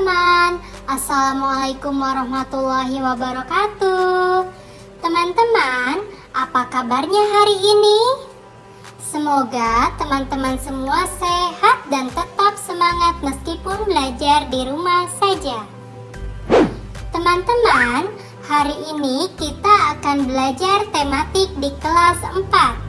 teman-teman, Assalamualaikum warahmatullahi wabarakatuh. Teman-teman, apa kabarnya hari ini? Semoga teman-teman semua sehat dan tetap semangat meskipun belajar di rumah saja. Teman-teman, hari ini kita akan belajar tematik di kelas 4.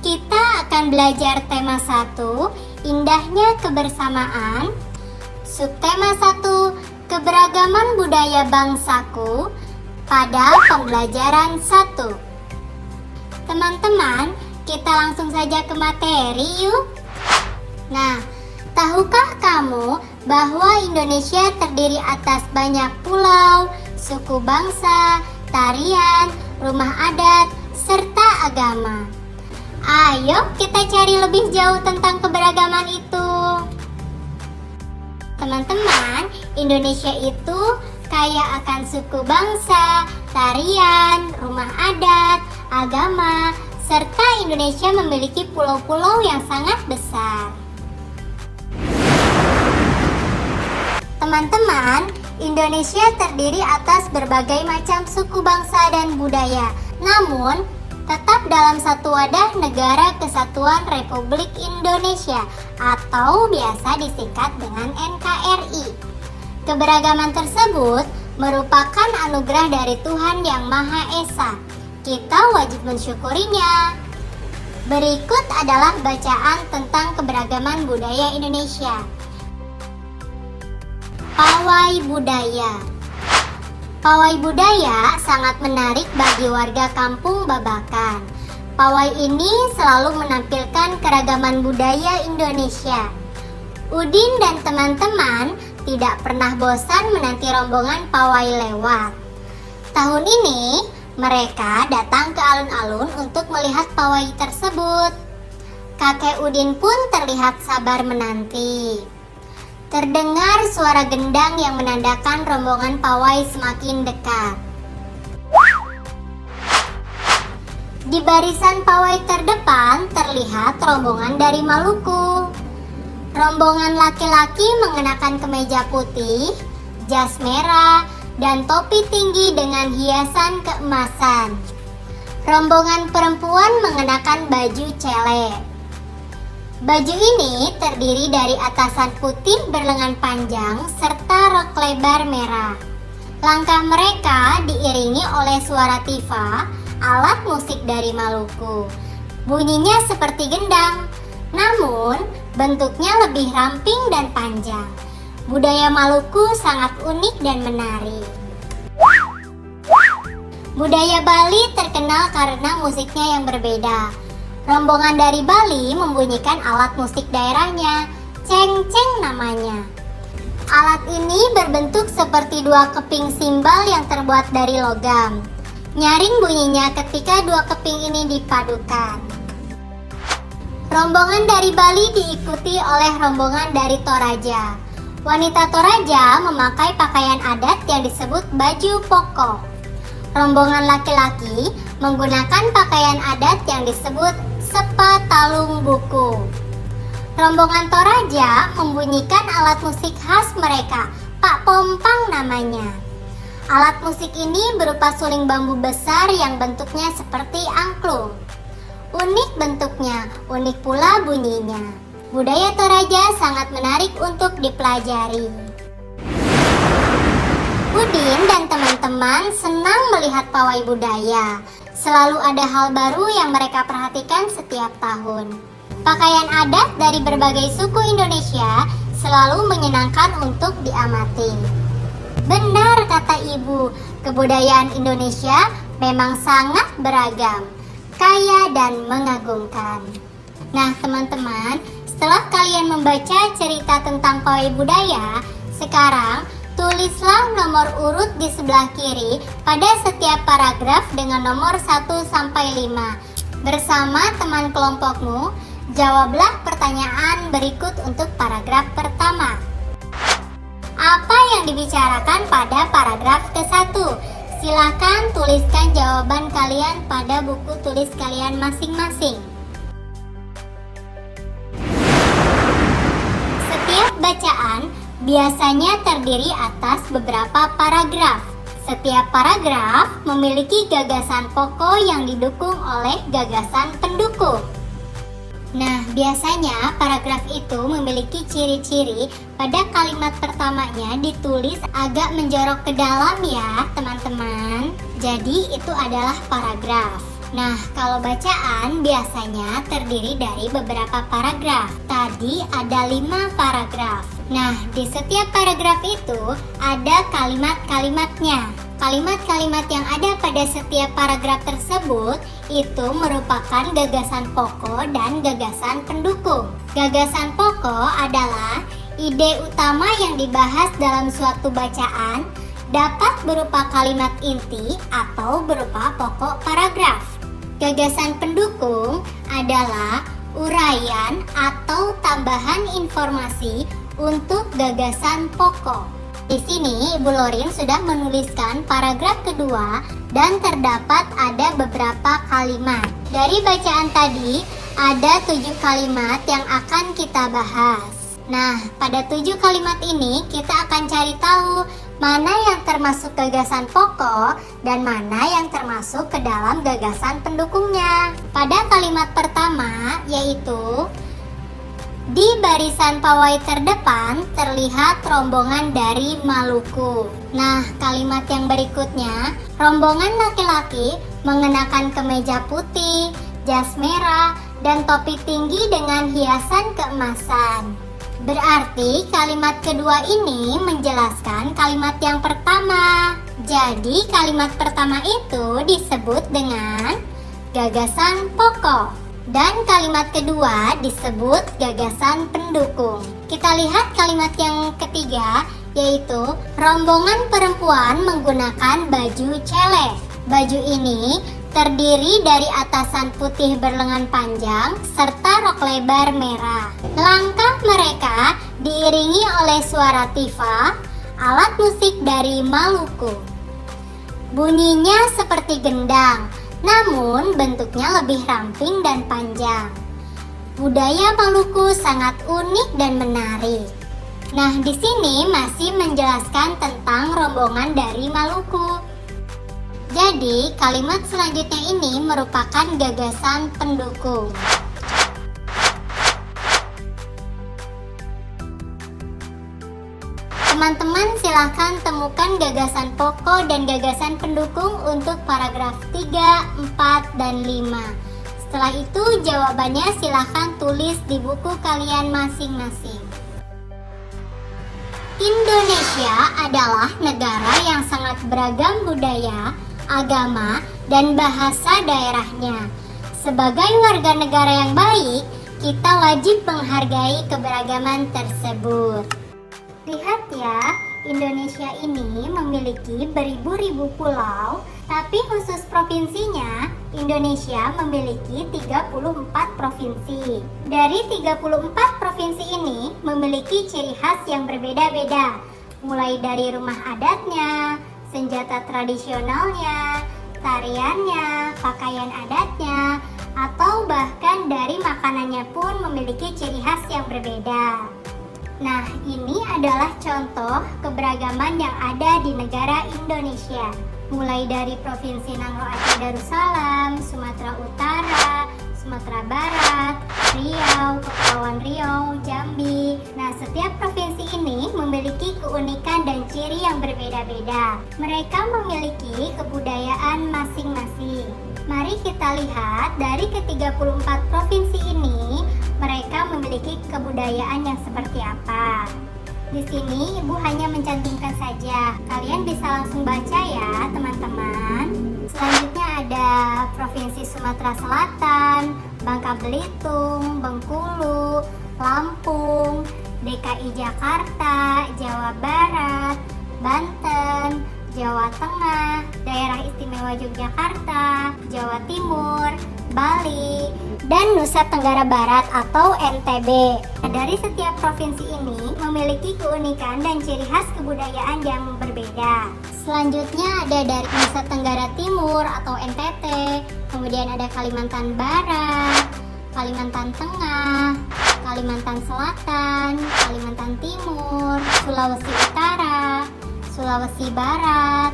Kita akan belajar tema 1, indahnya kebersamaan. Subtema 1, keberagaman budaya bangsaku pada pembelajaran 1. Teman-teman, kita langsung saja ke materi yuk. Nah, tahukah kamu bahwa Indonesia terdiri atas banyak pulau, suku bangsa, tarian, rumah adat, serta agama? Ayo kita cari lebih jauh tentang keberagaman itu. Teman-teman, Indonesia itu kaya akan suku bangsa, tarian, rumah adat, agama, serta Indonesia memiliki pulau-pulau yang sangat besar. Teman-teman, Indonesia terdiri atas berbagai macam suku bangsa dan budaya. Namun, tetap dalam satu wadah Negara Kesatuan Republik Indonesia atau biasa disingkat dengan NKRI. Keberagaman tersebut merupakan anugerah dari Tuhan Yang Maha Esa. Kita wajib mensyukurinya. Berikut adalah bacaan tentang keberagaman budaya Indonesia. Pawai budaya. Pawai budaya sangat menarik bagi warga kampung Babakan. Pawai ini selalu menampilkan keragaman budaya Indonesia. Udin dan teman-teman tidak pernah bosan menanti rombongan pawai lewat. Tahun ini, mereka datang ke alun-alun untuk melihat pawai tersebut. Kakek Udin pun terlihat sabar menanti. Terdengar suara gendang yang menandakan rombongan pawai semakin dekat. Di barisan pawai terdepan terlihat rombongan dari Maluku. Rombongan laki-laki mengenakan kemeja putih, jas merah, dan topi tinggi dengan hiasan keemasan. Rombongan perempuan mengenakan baju celek. Baju ini terdiri dari atasan putih berlengan panjang serta rok lebar merah. Langkah mereka diiringi oleh suara tifa, alat musik dari Maluku. Bunyinya seperti gendang, namun bentuknya lebih ramping dan panjang. Budaya Maluku sangat unik dan menarik. Budaya Bali terkenal karena musiknya yang berbeda. Rombongan dari Bali membunyikan alat musik daerahnya, ceng-ceng namanya. Alat ini berbentuk seperti dua keping simbal yang terbuat dari logam. Nyaring bunyinya ketika dua keping ini dipadukan. Rombongan dari Bali diikuti oleh rombongan dari Toraja. Wanita Toraja memakai pakaian adat yang disebut baju pokok. Rombongan laki-laki menggunakan pakaian adat yang disebut sepa talung buku. Rombongan Toraja membunyikan alat musik khas mereka, Pak Pompang namanya. Alat musik ini berupa suling bambu besar yang bentuknya seperti angklung. Unik bentuknya, unik pula bunyinya. Budaya Toraja sangat menarik untuk dipelajari. Udin dan teman-teman senang melihat pawai budaya. Selalu ada hal baru yang mereka perhatikan setiap tahun. Pakaian adat dari berbagai suku Indonesia selalu menyenangkan untuk diamati. Benar kata ibu, kebudayaan Indonesia memang sangat beragam, kaya dan mengagumkan. Nah teman-teman, setelah kalian membaca cerita tentang pawai budaya, sekarang tulislah nomor urut di sebelah kiri pada setiap paragraf dengan nomor 1 sampai 5. Bersama teman kelompokmu, jawablah pertanyaan berikut untuk paragraf pertama. Apa yang dibicarakan pada paragraf ke-1? Silakan tuliskan jawaban kalian pada buku tulis kalian masing-masing. Setiap bacaan biasanya terdiri atas beberapa paragraf. Setiap paragraf memiliki gagasan pokok yang didukung oleh gagasan pendukung. Nah, biasanya paragraf itu memiliki ciri-ciri pada kalimat pertamanya ditulis agak menjorok ke dalam ya, teman-teman. Jadi, itu adalah paragraf. Nah, kalau bacaan biasanya terdiri dari beberapa paragraf. Tadi ada 5 paragraf. Nah, di setiap paragraf itu ada kalimat-kalimatnya. Kalimat-kalimat yang ada pada setiap paragraf tersebut itu merupakan gagasan pokok dan gagasan pendukung. Gagasan pokok adalah ide utama yang dibahas dalam suatu bacaan, dapat berupa kalimat inti atau berupa pokok paragraf. Gagasan pendukung adalah uraian atau tambahan informasi untuk gagasan pokok. Di sini Ibu Lorin sudah menuliskan paragraf kedua dan terdapat ada beberapa kalimat. Dari bacaan tadi ada 7 kalimat yang akan kita bahas. Nah, pada 7 kalimat ini kita akan cari tahu mana yang termasuk gagasan pokok dan mana yang termasuk ke dalam gagasan pendukungnya. Pada kalimat pertama yaitu di barisan pawai terdepan terlihat rombongan dari Maluku. Nah, kalimat yang berikutnya, rombongan laki-laki mengenakan kemeja putih, jas merah, dan topi tinggi dengan hiasan keemasan. Berarti kalimat kedua ini menjelaskan kalimat yang pertama. Jadi kalimat pertama itu disebut dengan gagasan pokok. Dan kalimat kedua disebut gagasan pendukung. Kita lihat kalimat yang ketiga, yaitu rombongan perempuan menggunakan baju celek. Baju ini terdiri dari atasan putih berlengan panjang serta rok lebar merah. Langkah mereka diiringi oleh suara tifa, alat musik dari Maluku. Bunyinya seperti gendang, namun bentuknya lebih ramping dan panjang. Budaya Maluku sangat unik dan menarik. Nah, di sini masih menjelaskan tentang rombongan dari Maluku. Jadi, kalimat selanjutnya ini merupakan gagasan pendukung. Teman-teman silahkan temukan gagasan pokok dan gagasan pendukung untuk paragraf 3, 4, dan 5. Setelah itu jawabannya silahkan tulis di buku kalian masing-masing. Indonesia adalah negara yang sangat beragam budaya, agama, dan bahasa daerahnya. Sebagai warga negara yang baik, kita wajib menghargai keberagaman tersebut. Lihat ya, Indonesia ini memiliki beribu-ribu pulau, tapi khusus provinsinya, Indonesia memiliki 34 provinsi. Dari 34 provinsi ini memiliki ciri khas yang berbeda-beda, mulai dari rumah adatnya, senjata tradisionalnya, tariannya, pakaian adatnya, atau bahkan dari makanannya pun memiliki ciri khas yang berbeda. Nah, ini adalah contoh keberagaman yang ada di negara Indonesia. Mulai dari Provinsi Nangro Aceh Darussalam, Sumatera Utara, Sumatera Barat, Riau, Kepulauan Riau, Jambi. Nah, setiap provinsi ini memiliki keunikan dan ciri yang berbeda-beda. Mereka memiliki kebudayaan masing-masing. Mari kita lihat dari ke-34 provinsi ini, mereka memiliki kebudayaan yang seperti apa. Di sini Ibu hanya mencantumkan saja. Kalian bisa langsung baca ya, teman-teman. Selanjutnya ada Provinsi Sumatera Selatan, Bangka Belitung, Bengkulu, Lampung, DKI Jakarta, Jawa Barat, Banten, Jawa Tengah, Daerah Istimewa Yogyakarta, Jawa Timur, Bali, dan Nusa Tenggara Barat atau NTB. Dari setiap provinsi ini memiliki keunikan dan ciri khas kebudayaan yang berbeda. Selanjutnya ada dari Nusa Tenggara Timur atau NTT, kemudian ada Kalimantan Barat, Kalimantan Tengah, Kalimantan Selatan, Kalimantan Timur, Sulawesi Utara, Sulawesi Barat,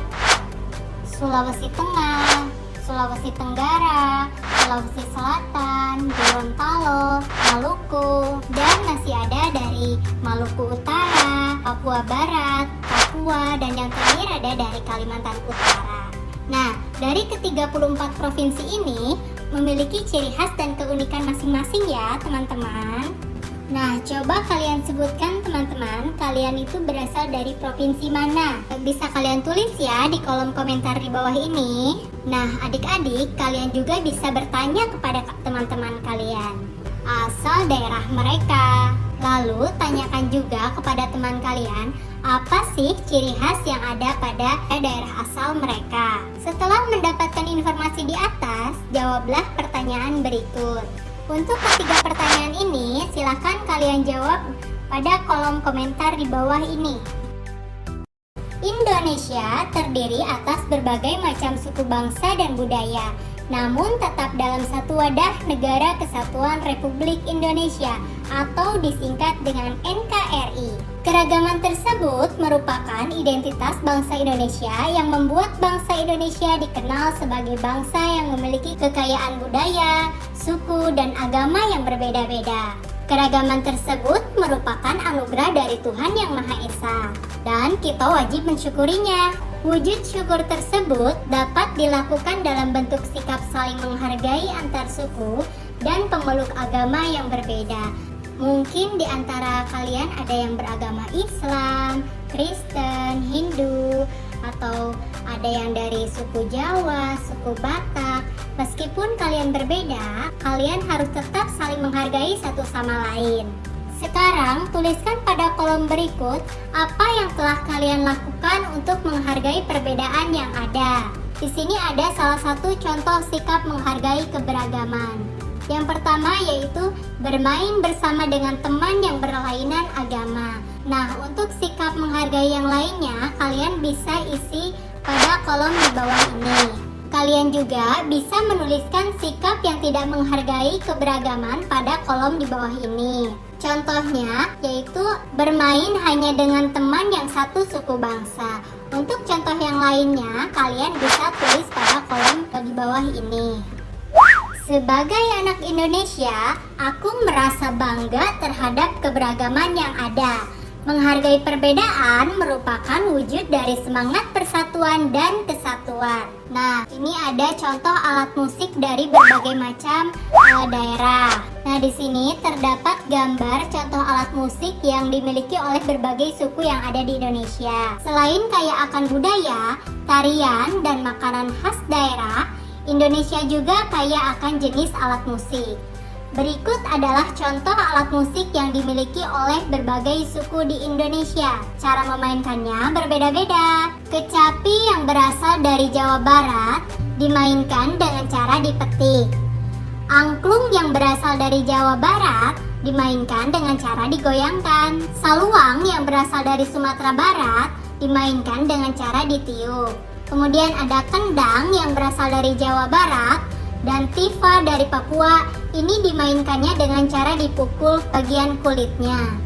Sulawesi Tengah, Sulawesi Tenggara, Sulawesi Selatan, Gorontalo, Maluku, dan masih ada dari Maluku Utara, Papua Barat, Papua, dan yang terakhir ada dari Kalimantan Utara. Nah, dari ke-34 provinsi ini memiliki ciri khas dan keunikan masing-masing ya teman-teman. Nah, coba kalian sebutkan teman-teman, kalian itu berasal dari provinsi mana? Bisa kalian tulis ya di kolom komentar di bawah ini. Nah, adik-adik, kalian juga bisa bertanya kepada teman-teman kalian asal daerah mereka. Lalu, tanyakan juga kepada teman kalian, apa sih ciri khas yang ada pada daerah asal mereka? Setelah mendapatkan informasi di atas, jawablah pertanyaan berikut. Untuk ketiga pertanyaan ini, silahkan kalian jawab pada kolom komentar di bawah ini. Indonesia terdiri atas berbagai macam suku bangsa dan budaya, namun tetap dalam satu wadah Negara Kesatuan Republik Indonesia atau disingkat dengan NKRI. Keragaman tersebut merupakan identitas bangsa Indonesia yang membuat bangsa Indonesia dikenal sebagai bangsa yang memiliki kekayaan budaya, suku, dan agama yang berbeda-beda. Keragaman tersebut merupakan anugerah dari Tuhan Yang Maha Esa, dan kita wajib mensyukurinya. Wujud syukur tersebut dapat dilakukan dalam bentuk sikap saling menghargai antar suku dan pemeluk agama yang berbeda. Mungkin di antara kalian ada yang beragama Islam, Kristen, Hindu, atau ada yang dari suku Jawa, suku Batak. Meskipun kalian berbeda, kalian harus tetap saling menghargai satu sama lain. Sekarang, tuliskan pada kolom berikut apa yang telah kalian lakukan untuk menghargai perbedaan yang ada. Di sini ada salah satu contoh sikap menghargai keberagaman. Yang pertama yaitu bermain bersama dengan teman yang berlainan agama. Nah, untuk sikap menghargai yang lainnya, kalian bisa isi pada kolom di bawah ini. Kalian juga bisa menuliskan sikap yang tidak menghargai keberagaman pada kolom di bawah ini. Contohnya yaitu bermain hanya dengan teman yang satu suku bangsa. Untuk contoh yang lainnya, kalian bisa tulis pada kolom di bawah ini. Sebagai anak Indonesia, aku merasa bangga terhadap keberagaman yang ada. Menghargai perbedaan merupakan wujud dari semangat persatuan dan kesatuan. Nah, ini ada contoh alat musik dari berbagai macam daerah. Nah, di sini terdapat gambar contoh alat musik yang dimiliki oleh berbagai suku yang ada di Indonesia. Selain kaya akan budaya, tarian, dan makanan khas daerah, Indonesia juga kaya akan jenis alat musik. Berikut adalah contoh alat musik yang dimiliki oleh berbagai suku di Indonesia. Cara memainkannya berbeda-beda. Kecapi yang berasal dari Jawa Barat dimainkan dengan cara dipetik. Angklung yang berasal dari Jawa Barat dimainkan dengan cara digoyangkan. Saluang yang berasal dari Sumatera Barat dimainkan dengan cara ditiup. Kemudian ada kendang yang berasal dari Jawa Barat dan tifa dari Papua. Ini dimainkannya dengan cara dipukul bagian kulitnya.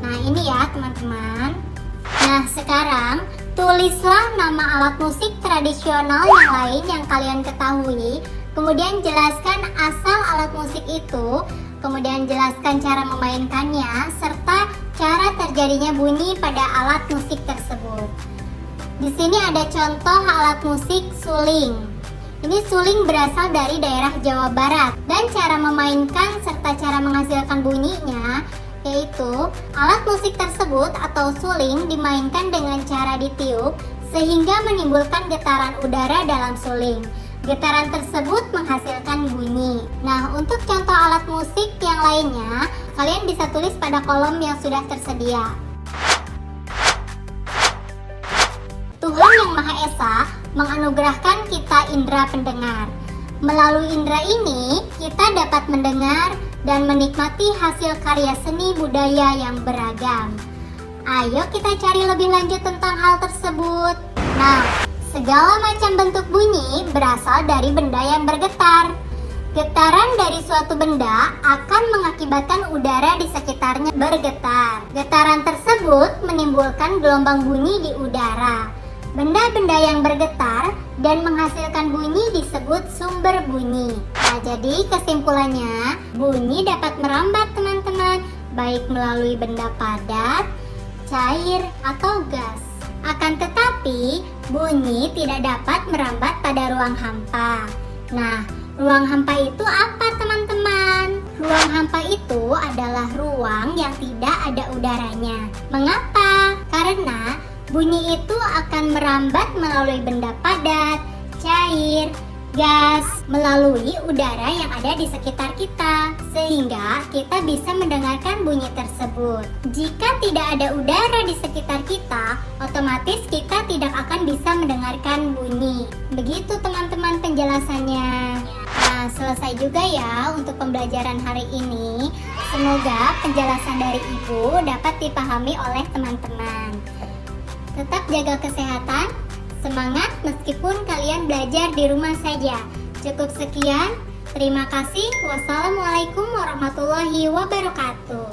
Nah, ini ya teman-teman. Nah, sekarang tulislah nama alat musik tradisional yang lain yang kalian ketahui. Kemudian jelaskan asal alat musik itu. Kemudian jelaskan cara memainkannya serta cara terjadinya bunyi pada alat musik tersebut. Di sini ada contoh alat musik suling. Ini suling berasal dari daerah Jawa Barat dan cara memainkan serta cara menghasilkan bunyinya yaitu alat musik tersebut atau suling dimainkan dengan cara ditiup sehingga menimbulkan getaran udara dalam suling. Getaran tersebut menghasilkan bunyi. Nah, untuk contoh alat musik yang lainnya, kalian bisa tulis pada kolom yang sudah tersedia. Tuhan Yang Maha Esa menganugerahkan kita indera pendengar. Melalui indera ini, kita dapat mendengar dan menikmati hasil karya seni budaya yang beragam. Ayo kita cari lebih lanjut tentang hal tersebut. Nah, segala macam bentuk bunyi berasal dari benda yang bergetar. Getaran dari suatu benda akan mengakibatkan udara di sekitarnya bergetar. Getaran tersebut menimbulkan gelombang bunyi di udara. Benda-benda yang bergetar dan menghasilkan bunyi disebut sumber bunyi. Nah, jadi kesimpulannya, bunyi dapat merambat teman-teman, baik melalui benda padat, cair, atau gas. Akan tetapi, bunyi tidak dapat merambat pada ruang hampa. Nah, ruang hampa itu apa teman-teman? Ruang hampa itu adalah ruang yang tidak ada udaranya. Mengapa? Karena bunyi itu akan merambat melalui benda padat, cair, gas, melalui udara yang ada di sekitar kita, sehingga kita bisa mendengarkan bunyi tersebut. Jika tidak ada udara di sekitar kita, otomatis kita tidak akan bisa mendengarkan bunyi. Begitu teman-teman penjelasannya. Nah, selesai juga ya untuk pembelajaran hari ini. Semoga penjelasan dari Ibu dapat dipahami oleh teman-teman. Tetap jaga kesehatan, semangat meskipun kalian belajar di rumah saja. Cukup sekian, terima kasih. Wassalamualaikum warahmatullahi wabarakatuh.